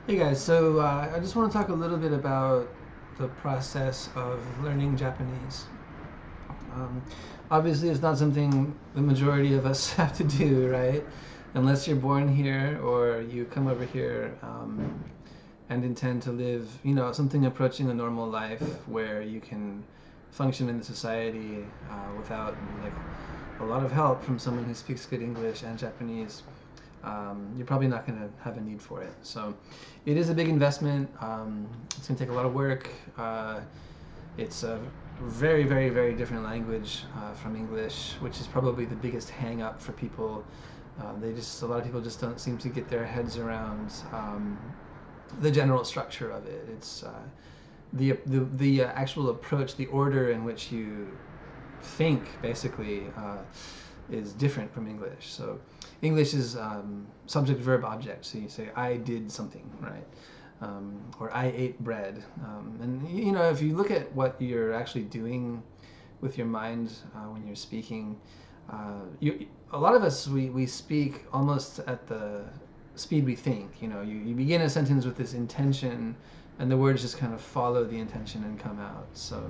Hey guys, so I just want to talk a little bit about the process of learning Japanese. Um, Obviously, it's not something the majority of us have to do, right? Unless you're born here or you come over here and intend to live, something approaching a normal life where you can function in the society without like a lot of help from someone who speaks good English and Japanese. You're probably not going to have a need for it. So it is a big investment. It's going to take a lot of work. It's a very, very, very different language from English, which is probably the biggest hang up for people. A lot of people just don't seem to get their heads around the general structure of it. It's the actual approach, the order in which you think, basically, is different from English. So English is subject, verb, object. So you say, I did something, right? Or I ate bread. And if you look at what you're actually doing with your mind when you're speaking, a lot of us, we speak almost at the speed we think. You begin a sentence with this intention, and the words just kind of follow the intention and come out. So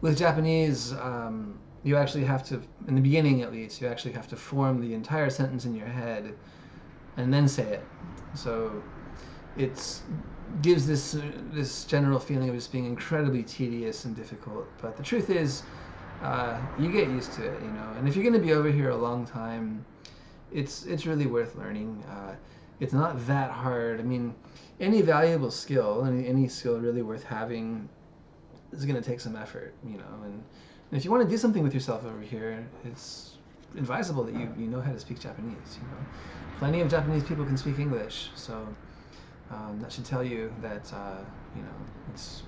with Japanese, you actually have to, in the beginning at least, you actually have to form the entire sentence in your head and then say it. So it gives this general feeling of just being incredibly tedious and difficult. But the truth is, you get used to it, And if you're going to be over here a long time, it's really worth learning. It's not that hard. I mean, any valuable skill, any skill really worth having, is going to take some effort, And if you want to do something with yourself over here, it's advisable that you know how to speak Japanese. Plenty of Japanese people can speak English, so that should tell you that it's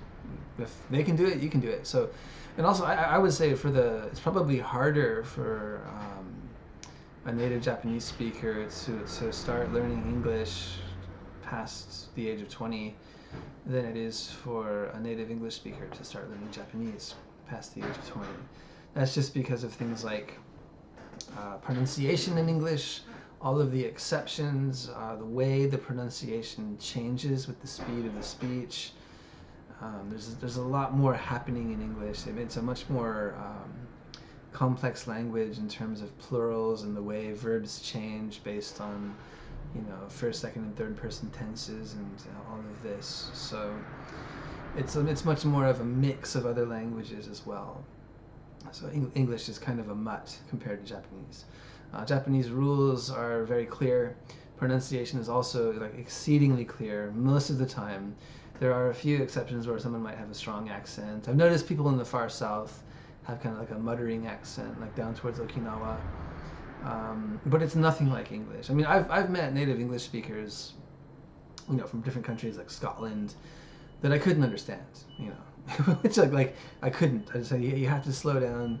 if they can do it, you can do it. So, and also I would say it's probably harder for a native Japanese speaker to start learning English past the age of 20 than it is for a native English speaker to start learning Japanese past the age of 20. That's just because of things like pronunciation in English, all of the exceptions, the way the pronunciation changes with the speed of the speech. There's a lot more happening in English. It's a much more complex language in terms of plurals and the way verbs change based on first, second, and third person tenses and all of this. So it's much more of a mix of other languages as well. So English is kind of a mutt compared to Japanese. Japanese rules are very clear. Pronunciation is also like exceedingly clear most of the time. There are a few exceptions where someone might have a strong accent. I've noticed people in the far south have kind of like a muttering accent, like down towards Okinawa. But it's nothing like English. I mean, I've met native English speakers, from different countries like Scotland, that I couldn't understand. It's like I couldn't. I just said, you have to slow down.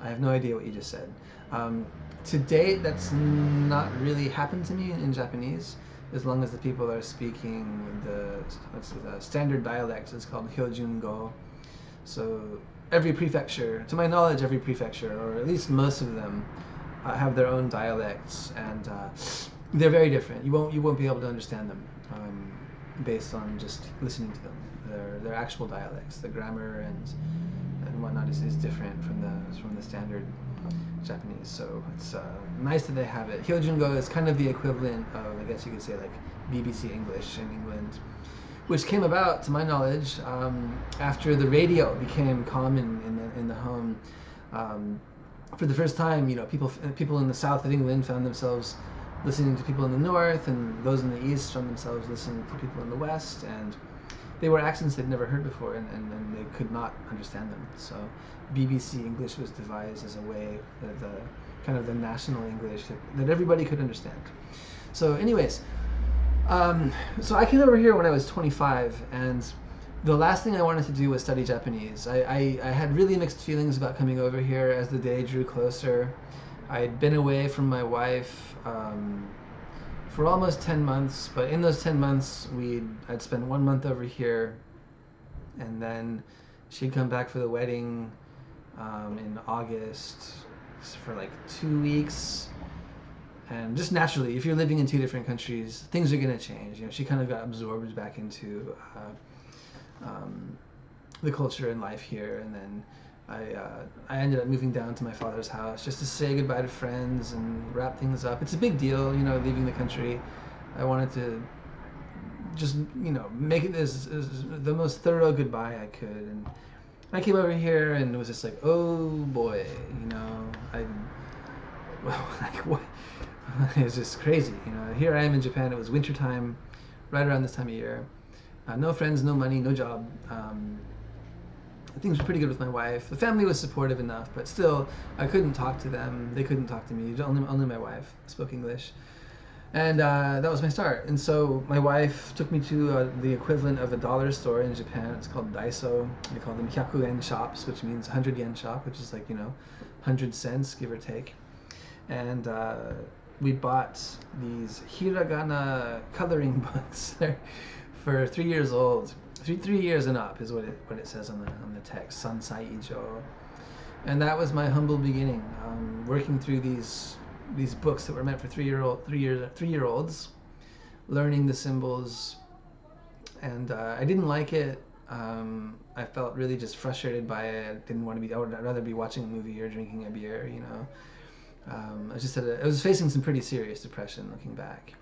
I have no idea what you just said. To date, that's not really happened to me in Japanese, as long as the people are speaking the standard dialect. It's called Hyojungo. So every prefecture, to my knowledge, every prefecture, or at least most of them, have their own dialects, and they're very different. You won't be able to understand them based on just listening to them. Their actual dialects, the grammar and whatnot is different from the standard Japanese. So it's nice that they have it. Hyojungo is kind of the equivalent of, I guess you could say, like BBC English in England, which came about, to my knowledge, after the radio became common in the home. For the first time, people in the south of England found themselves listening to people in the north, and those in the east found themselves listening to people in the west, and they were accents they'd never heard before, and they could not understand them. So BBC English was devised as a way that the kind of the national English that everybody could understand. So anyways, so I came over here when I was 25, and the last thing I wanted to do was study Japanese. I had really mixed feelings about coming over here as the day drew closer. I had been away from my wife for almost 10 months, but in those 10 months, I'd spent 1 month over here, and then she'd come back for the wedding in August for like 2 weeks, And just naturally, if you're living in two different countries, things are going to change. You know, she kind of got absorbed back into the culture and life here, and then I ended up moving down to my father's house just to say goodbye to friends and wrap things up. It's a big deal, you know, leaving the country. I wanted to just, you know, make it as the most thorough goodbye I could. And I came over here and it was just like, oh boy, you know, well, like what? It was just crazy, you know. Here I am in Japan. It was wintertime, right around this time of year. No friends, no money, no job. Things were pretty good with my wife. The family was supportive enough, but still, I couldn't talk to them. They couldn't talk to me. Only my wife spoke English. And that was my start. And so my wife took me to the equivalent of a dollar store in Japan. It's called Daiso. They call them 100 yen shops, which means 100 yen shop, which is like, you know, 100 cents, give or take. And we bought these hiragana coloring books. They're for 3 years old. 3 years and up is what it says on the text, Sansai Ijo. And that was my humble beginning, working through these books that were meant for 3-year-olds, learning the symbols. And I didn't like it. I felt really just frustrated by it. I didn't want to be. I'd rather be watching a movie or drinking a beer, you know. I was facing some pretty serious depression looking back.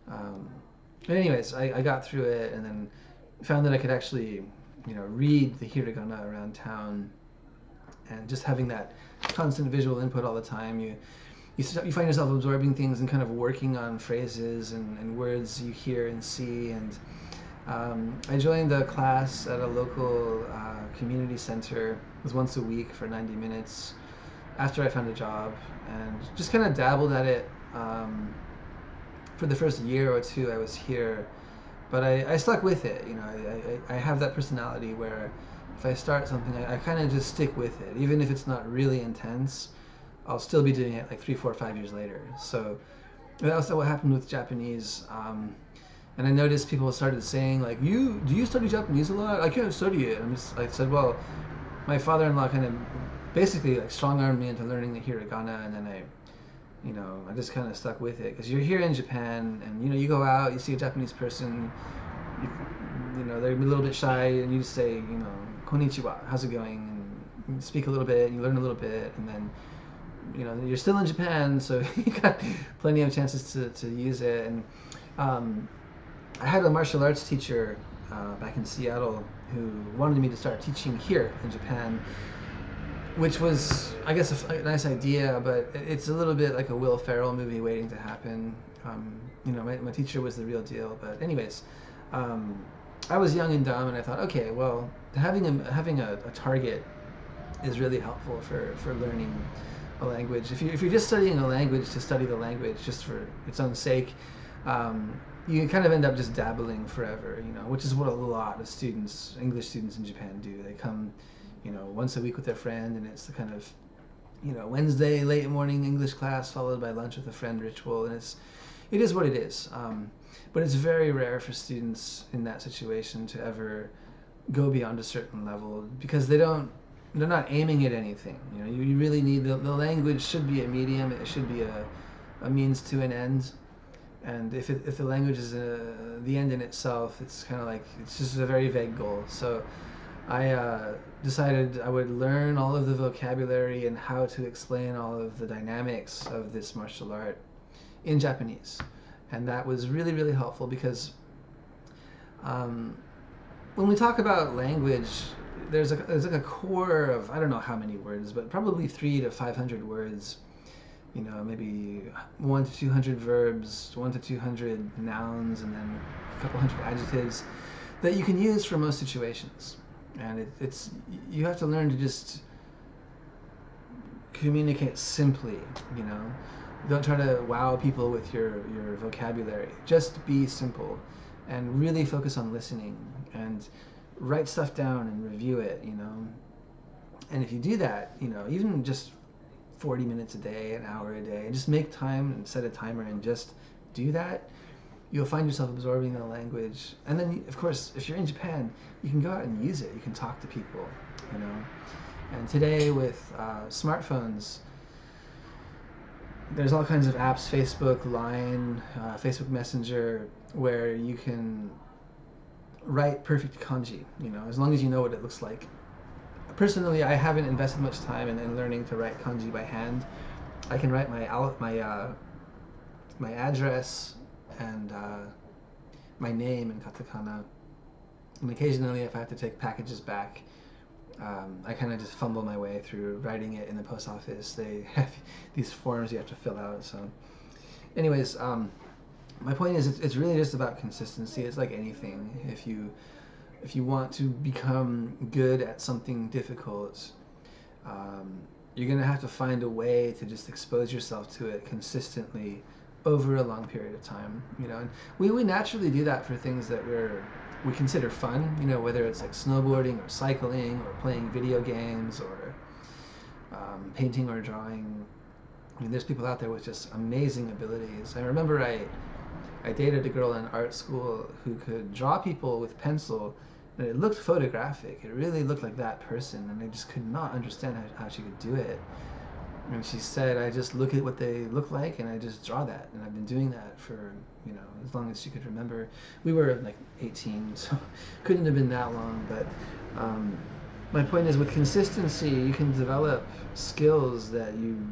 But anyways, I got through it and then found that I could actually, you know, read the hiragana around town, and just having that constant visual input all the time, you find yourself absorbing things and kind of working on phrases and words you hear and see. And I joined a class at a local community center. It was once a week for 90 minutes after I found a job, and just kind of dabbled at it. For the first year or two I was here, but I stuck with it. You know, I have that personality where if I start something, I kind of just stick with it. Even if it's not really intense, I'll still be doing it like 3, 4, 5 years later. So that was what happened with Japanese. And I noticed people started saying like, do you study Japanese a lot? I can't study it. I said, well, my father-in-law kind of basically like strong-armed me into learning the hiragana, and then I just kind of stuck with it, because you're here in Japan, and you go out, you see a Japanese person, you know, they're a little bit shy, and you just say, konnichiwa, how's it going, and you speak a little bit, and you learn a little bit, and then, you're still in Japan, so you got plenty of chances to use it. And I had a martial arts teacher back in Seattle who wanted me to start teaching here in Japan, which was, I guess, a nice idea, but it's a little bit like a Will Ferrell movie waiting to happen. My teacher was the real deal. But anyways, I was young and dumb, and I thought, okay, well, having a target is really helpful for learning a language. If you're just studying a language to study the language just for its own sake, you kind of end up just dabbling forever, which is what a lot of students, English students in Japan do. They come once a week with their friend, and it's the kind of, Wednesday late morning English class followed by lunch with a friend ritual, and it is what it is. But it's very rare for students in that situation to ever go beyond a certain level, because they're not aiming at anything. You really need, the language should be a medium, it should be a means to an end. And if the language is the end in itself, it's kind of like, it's just a very vague goal. So I decided I would learn all of the vocabulary and how to explain all of the dynamics of this martial art in Japanese. And that was really, really helpful, because when we talk about language, there's like a core of, I don't know how many words, but probably 300 to 500 words. Maybe 100 to 200 verbs, 100 to 200 nouns, and then a couple hundred adjectives that you can use for most situations. And you have to learn to just communicate simply. Don't try to wow people with your vocabulary. Just be simple, and really focus on listening, and write stuff down and review it. And if you do that, even just 40 minutes a day, an hour a day, and just make time and set a timer and just do that, you'll find yourself absorbing the language. And then, of course, if you're in Japan, you can go out and use it. You can talk to people, And today with smartphones, there's all kinds of apps, Facebook, Line, Facebook Messenger, where you can write perfect kanji, as long as you know what it looks like. Personally, I haven't invested much time in learning to write kanji by hand. I can write my address and my name in katakana, and occasionally if I have to take packages back, I kind of just fumble my way through writing it in the post office. They have these forms you have to fill out. So anyways, my point is it's really just about consistency. It's like anything. If you want to become good at something difficult, you're going to have to find a way to just expose yourself to it consistently over a long period of time. And we naturally do that for things that we consider fun, whether it's like snowboarding or cycling or playing video games or painting or drawing. I mean, there's people out there with just amazing abilities. I remember I dated a girl in art school who could draw people with pencil, and it looked photographic. It really looked like that person, and I just could not understand how she could do it. And she said, I just look at what they look like and I just draw that. And I've been doing that for, as long as she could remember. We were like 18, so couldn't have been that long. But my point is, with consistency, you can develop skills that you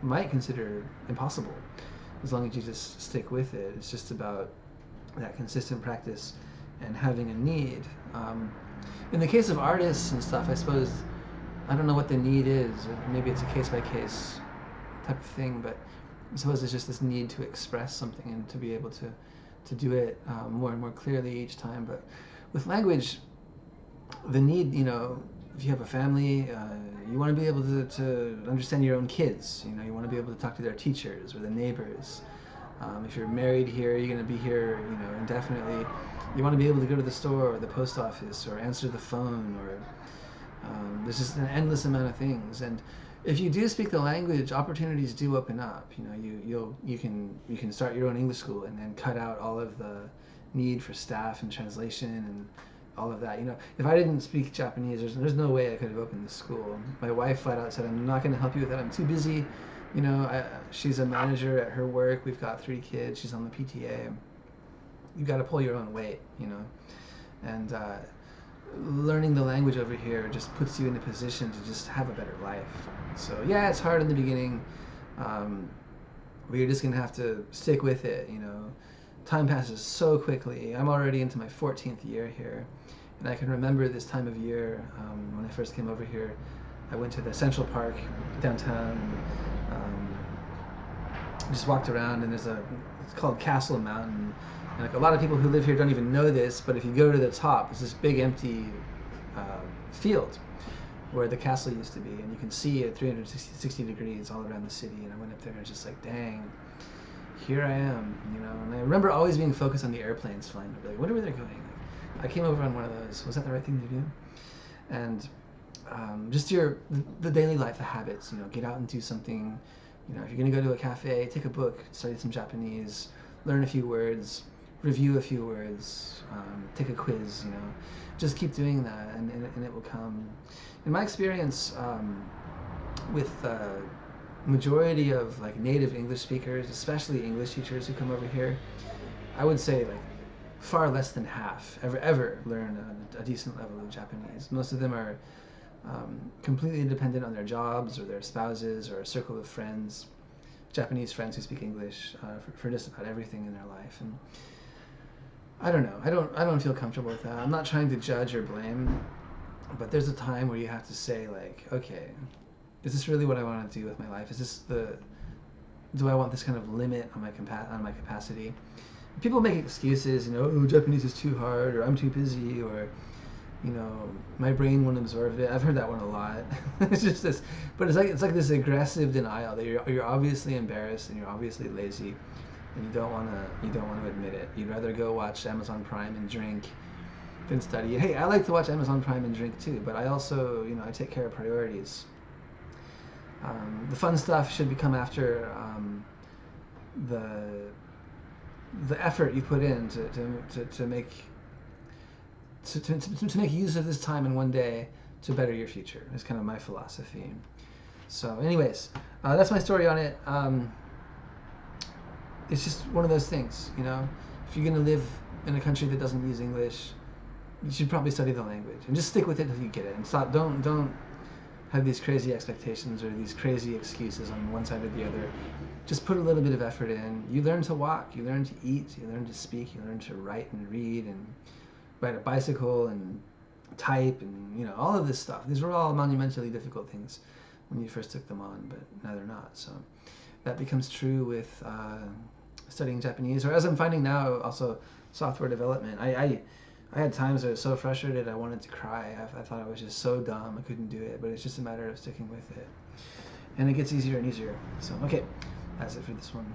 might consider impossible, as long as you just stick with it. It's just about that consistent practice and having a need. In the case of artists and stuff, I suppose, I don't know what the need is. Maybe it's a case-by-case type of thing, but I suppose it's just this need to express something and to be able to do it more and more clearly each time. But with language, the need, if you have a family, you want to be able to understand your own kids. You want to be able to talk to their teachers or the neighbors. If you're married here, you're going to be here, indefinitely. You want to be able to go to the store or the post office or answer the phone, or there's just an endless amount of things. And if you do speak the language, opportunities do open up. You can start your own English school and then cut out all of the need for staff and translation and all of that. If I didn't speak Japanese, there's no way I could have opened this school. My wife flat out said, I'm not going to help you with that. I'm too busy. She's a manager at her work. We've got 3 kids. She's on the PTA. You've got to pull your own weight, and learning the language over here just puts you in a position to just have a better life. So yeah, it's hard in the beginning, but you're just gonna have to stick with it. Time passes so quickly. I'm already into my 14th year here, and I can remember this time of year when I first came over here. I went to the Central Park downtown, and just walked around, and it's called Castle Mountain. And like a lot of people who live here don't even know this, but if you go to the top, it's this big empty field where the castle used to be, and you can see it 360 degrees all around the city. And I went up there and was just like, dang, here I am, And I remember always being focused on the airplanes flying over. Like, wonder where they're going. I came over on one of those. Was that the right thing to do? And just the daily life, the habits. Get out and do something. If you're gonna go to a cafe, take a book, study some Japanese, learn a few words, review a few words, take a quiz, just keep doing that, and it will come. In my experience, with majority of like native English speakers, especially English teachers who come over here, I would say like far less than half ever learn a decent level of Japanese. Most of them are completely dependent on their jobs or their spouses or a circle of friends, Japanese friends who speak English for just about everything in their life. And I don't know. I don't feel comfortable with that. I'm not trying to judge or blame, but there's a time where you have to say like, okay, is this really what I want to do with my life? Do I want this kind of limit on my capacity? People make excuses, oh, Japanese is too hard, or I'm too busy, or my brain won't absorb it. I've heard that one a lot. It's just this, but it's like this aggressive denial that you're obviously embarrassed and you're obviously lazy, and you don't want to admit it. You'd rather go watch Amazon Prime and drink than study. Hey, I like to watch Amazon Prime and drink too, but I also, I take care of priorities. The fun stuff should come after the effort you put in to make use of this time in one day to better your future. Is kind of my philosophy. So anyways, that's my story on it. It's just one of those things, you know. If you're going to live in a country that doesn't use English, you should probably study the language and just stick with it until you get it. And stop. Don't have these crazy expectations or these crazy excuses on one side or the other. Just put a little bit of effort in. You learn to walk, you learn to eat, you learn to speak, you learn to write and read and ride a bicycle and type and, you know, all of this stuff. These were all monumentally difficult things when you first took them on, but now they're not. So that becomes true with studying Japanese, or as I'm finding now, also software development. I had times I was so frustrated I wanted to cry. I thought I was just so dumb I couldn't do it, but it's just a matter of sticking with it. And it gets easier and easier. So, okay, that's it for this one.